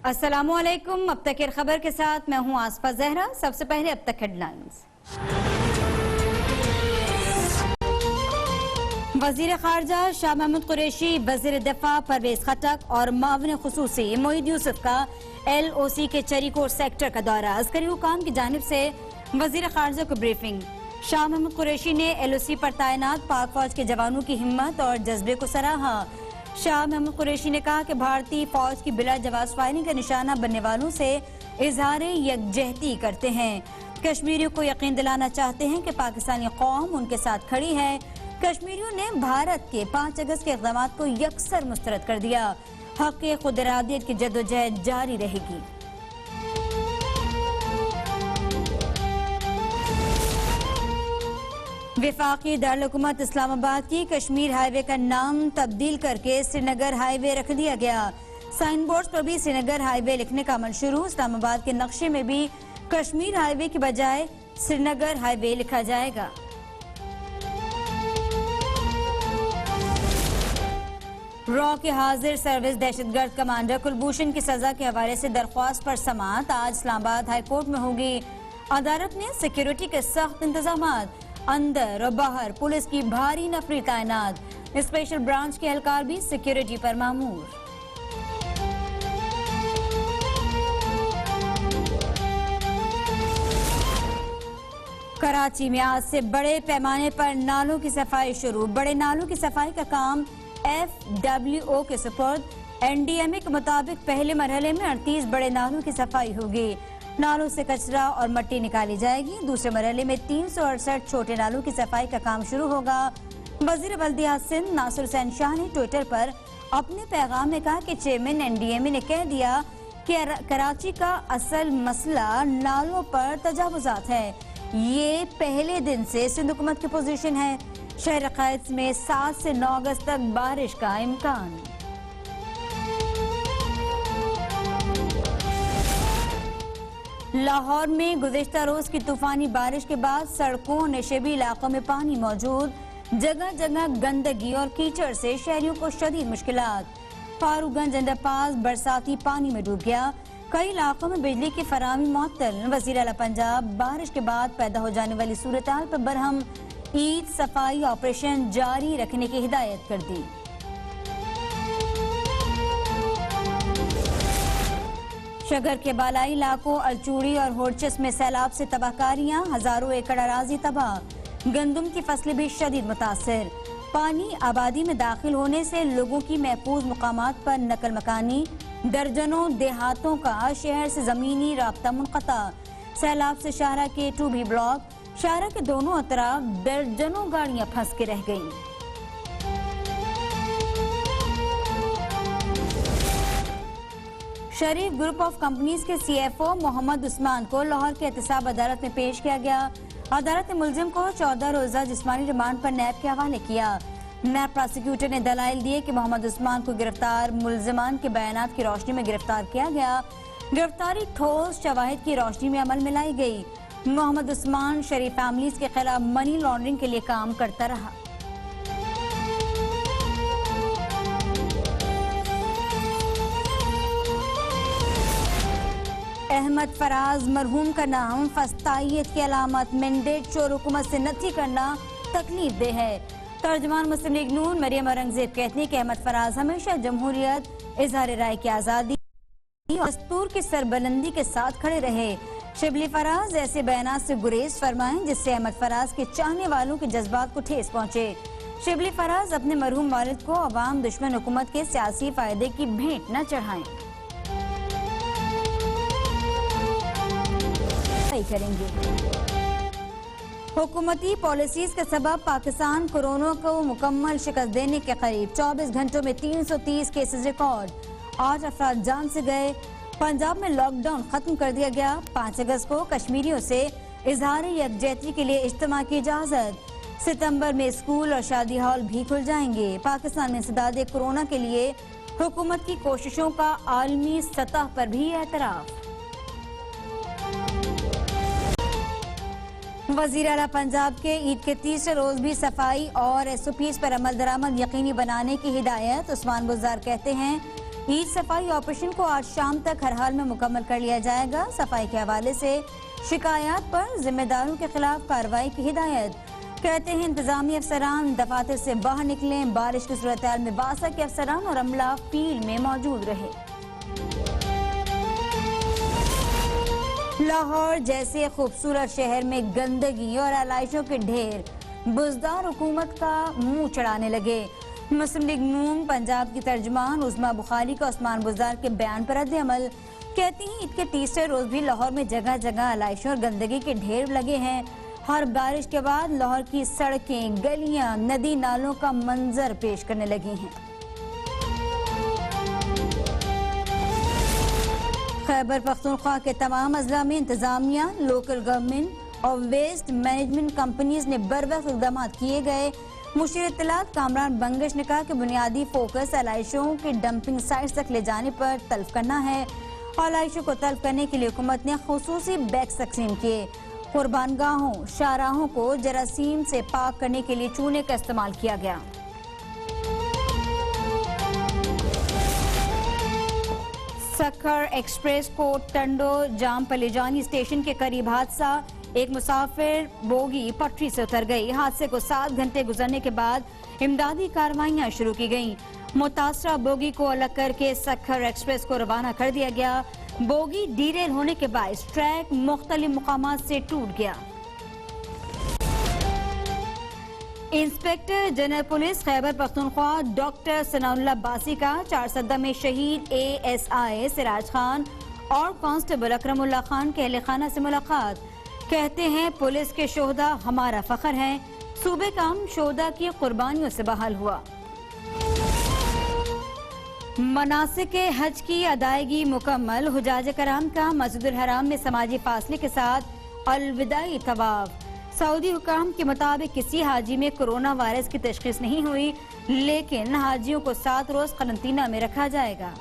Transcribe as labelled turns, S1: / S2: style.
S1: अस्सलामुअलैकुम। अब तक की खबर के साथ मैं हूं आसफा जहरा। सबसे पहले अब तक हेडलाइंस। वजीर खारजा शाह महमूद कुरैशी, वजीर दिफा परवेज खटक और मावन खुसूसी मोईद यूसुफ का LOC के चरीकोट सेक्टर का दौरा। अस्करी हुकाम की जानिब से वजीर खारजा को ब्रीफिंग। शाह महमूद कुरैशी ने LOC पर तैनात पाक फौज के जवानों की हिम्मत और जज्बे को सराहा। शाह महमूद कुरैशी ने कहा कि भारतीय फौज की बिला जवाब फायरिंग का निशाना बनने वालों से इजहार यकजहती करते हैं। कश्मीरियों को यकीन दिलाना चाहते हैं कि पाकिस्तानी कौम उनके साथ खड़ी है। कश्मीरियों ने भारत के 5 अगस्त के इक़दाम को यकसर मुस्तरद कर दिया। हक़ खुद इरादियत की जदोजहद जारी रहेगी। विफाकी दारुल-हुकूमत इस्लामाबाद की कश्मीर हाईवे का नाम तब्दील करके श्रीनगर हाईवे रख दिया गया। साइन बोर्ड पर भी श्रीनगर हाईवे लिखने का अमल शुरू। इस्लामाबाद के नक्शे में भी कश्मीर हाईवे की बजाय श्रीनगर हाईवे लिखा जाएगा। रॉ के हाजिर सर्विस दहशतगर्द कमांडर कुलभूषण की सजा के हवाले से दरख्वास्त पर समाअत आज इस्लामाबाद हाई कोर्ट में होगी। अदालत ने सिक्योरिटी के सख्त इंतजामात, अंदर और बाहर पुलिस की भारी नफरी तैनात, स्पेशल ब्रांच के एहलकार भी सिक्योरिटी पर मामूर। कराची में आज से बड़े पैमाने पर नालों की सफाई शुरू। बड़े नालों की सफाई का काम FWO के सुपुर्द। NDMA के मुताबिक पहले मरहले में 38 बड़े नालों की सफाई होगी। नालों से कचरा और मिट्टी निकाली जाएगी। दूसरे मरहले में 368 छोटे नालों की सफाई का काम शुरू होगा। वजीर बल्दियात सिंध नासिर हुसैन शाह ने ट्विटर पर अपने पैगाम में कहा कि चेयरमैन NDMA ने कह दिया कि कराची का असल मसला नालों पर तजावुजात है। ये पहले दिन से सिंध हुकूमत की पोजीशन है। शहर क़ाइद में 7 से 9 अगस्त तक बारिश का इम्कान। लाहौर में गुज़िश्ता रोज की तूफानी बारिश के बाद सड़कों नशेबी इलाकों में पानी मौजूद। जगह जगह गंदगी और कीचड़ से शहरियों को शदीद मुश्किलात। फारूकगंज अंडरपास बरसाती पानी में डूब गया। कई इलाकों में बिजली की फराहमी मुअत्तल। वज़ीर आला पंजाब बारिश के बाद पैदा हो जाने वाली सूरत-हाल पर बरहम। ईद सफाई ऑपरेशन जारी रखने की हिदायत कर दी। शगर के बालाई इलाकों अलचूड़ी और होरचस में सैलाब से तबाहकारियां। हजारों एकड़ अराजी तबाह। गंदम की फसलें भी शदीद मुतासिर। पानी आबादी में दाखिल होने से लोगों की महफूज मुकामात पर नकल मकानी। दर्जनों देहातों का शहर से जमीनी राब्ता मुनक़ता। सैलाब से शाहरा के 2B ब्लॉक, शाहरा के दोनों अतराफ दर्जनों गाड़ियां फंस के रह गईं। शरीफ ग्रुप ऑफ कंपनीज के CFO मोहम्मद उस्मान को लाहौर की एहतसाब अदालत में पेश किया गया। अदालत ने मुलजिम को 14 रोजा जिस्मानी रिमांड पर नैब के हवाले किया। नैब प्रोसिक्यूटर ने दलाइल दिए कि मोहम्मद उस्मान को गिरफ्तार मुलजिमान के बयानात की रोशनी में गिरफ्तार किया गया। गिरफ्तारी ठोस शवाहिद की रोशनी में अमल में लाई गई। मोहम्मद उस्मान शरीफ फैमिलीज के खिलाफ मनी लॉन्ड्रिंग के लिए काम करता रहा। अहमद फराज मरहूम का नाम फस्तायत की अलामत। मैंडेट चोर हुकूमत से नथी करना तकलीफ दे है। तर्जमान मुस्लिम लीग नून मरियम औरंगजेब कहती है कि अहमद फराज हमेशा जमहूरियत, इजहार राय की आज़ादी और दस्तूर की सरबलंदी के साथ खड़े रहे। शिबली फराज ऐसे बयानात से गुरेज फरमाएं जिससे अहमद फराज के चाहने वालों के जज्बात को ठेस पहुंचे। शिबली फराज अपने मरहूम वालिद को अवाम दुश्मन हुकूमत के सियासी फायदे की भेंट न चढ़ाएं। करेंगे। हुकूमती पॉलिसीज के सबब पाकिस्तान कोरोना को मुकम्मल शिकस्त देने के करीब। 24 घंटों में 330 केसेस रिकॉर्ड। 8 अफराद जान से गए। पंजाब में लॉकडाउन खत्म कर दिया गया। 5 अगस्त को कश्मीरियों से इजहार यकजहती के लिए इज्तिमा की इजाजत। सितंबर में स्कूल और शादी हॉल भी खुल जाएंगे। पाकिस्तान में इंसदादे कोरोना के लिए हुकूमत की कोशिशों का आलमी सतह पर भी एतराफ। वज़ीर आला पंजाब के ईद के तीसरे रोज भी सफाई और SOPs पर अमल दरामद यकीनी बनाने की हिदायत। उस्मान बुज़दार कहते हैं ईद सफाई ऑपरेशन को आज शाम तक हर हाल में मुकम्मल कर लिया जाएगा। सफाई के हवाले से शिकायत पर जिम्मेदारों के खिलाफ कार्रवाई की हिदायत। कहते हैं इंतजामी अफसरान दफातर से बाहर निकलें। बारिश की सूरत हाल में बासा के अफसरान और अमला फील्ड में मौजूद रहे। लाहौर जैसे खूबसूरत शहर में गंदगी और आलाइशों के ढेर बुजदार हुकूमत का मुंह चढ़ाने लगे। मुस्लिम लीग नून पंजाब की तर्जमान उस्मा बुखारी का उस्मान बुजदार के बयान पर रद्द अमल। कहती हैं ईद के तीसरे रोज भी लाहौर में जगह जगह आलाइशों और गंदगी के ढेर लगे हैं। हर बारिश के बाद लाहौर की सड़कें, गलियां, नदी नालों का मंजर पेश करने लगी हैं। खैबर पख्तूनख्वा के तमाम अजला में इंतजामिया, लोकल गवर्नमेंट और वेस्ट मैनेजमेंट कंपनीज ने बरवक्त इक़दाम किए गए। मुशीर इत्तलात कामरान बंगश ने कहा कि बुनियादी फोकस आलाइशों के डंपिंग साइट्स तक ले जाने पर तल्फ करना है। आलाइशों को तल्फ करने के लिए हुकूमत ने खुसूसी बैग्स तकसीम किए। कुर्बानगाहों, शाहराहों को जरासीम से पाक करने के लिए चूने का इस्तेमाल किया गया। सक्खर एक्सप्रेस को टंडो जाम पलेजानी स्टेशन के करीब हादसा। एक मुसाफिर बोगी पटरी से उतर गई। हादसे को 7 घंटे गुजरने के बाद इमदादी कार्रवाइयां शुरू की गईं। मुतासरा बोगी को अलग करके सक्खर एक्सप्रेस को रवाना कर दिया गया। बोगी डीरेल होने के बाद ट्रैक मुख्तलिफ मुकामात से टूट गया। Inspector general police Khyber Pakhtunkhwa doctor Sanaullah बासी का चारसद्दा में शहीद ASI सिराज खान और कांस्टेबल अकरमुल्लाह खान के अहले खाना से मुलाकात। कहते हैं पुलिस के शोहदा हमारा फख्र हैं। सूबे का अमन शोहदा की कुर्बानियों से बहाल हुआ। मनासिक हज की अदायगी मुकम्मल। हुजाज कराम का मस्जिदुल हराम में समाजी फासले के साथ अलविदाई तवाफ। सऊदी हुकाम के मुताबिक किसी हाजी में कोरोना वायरस की तशखीस नहीं हुई, लेकिन हाजियों को 7 रोज क्वारंटीना में रखा जाएगा।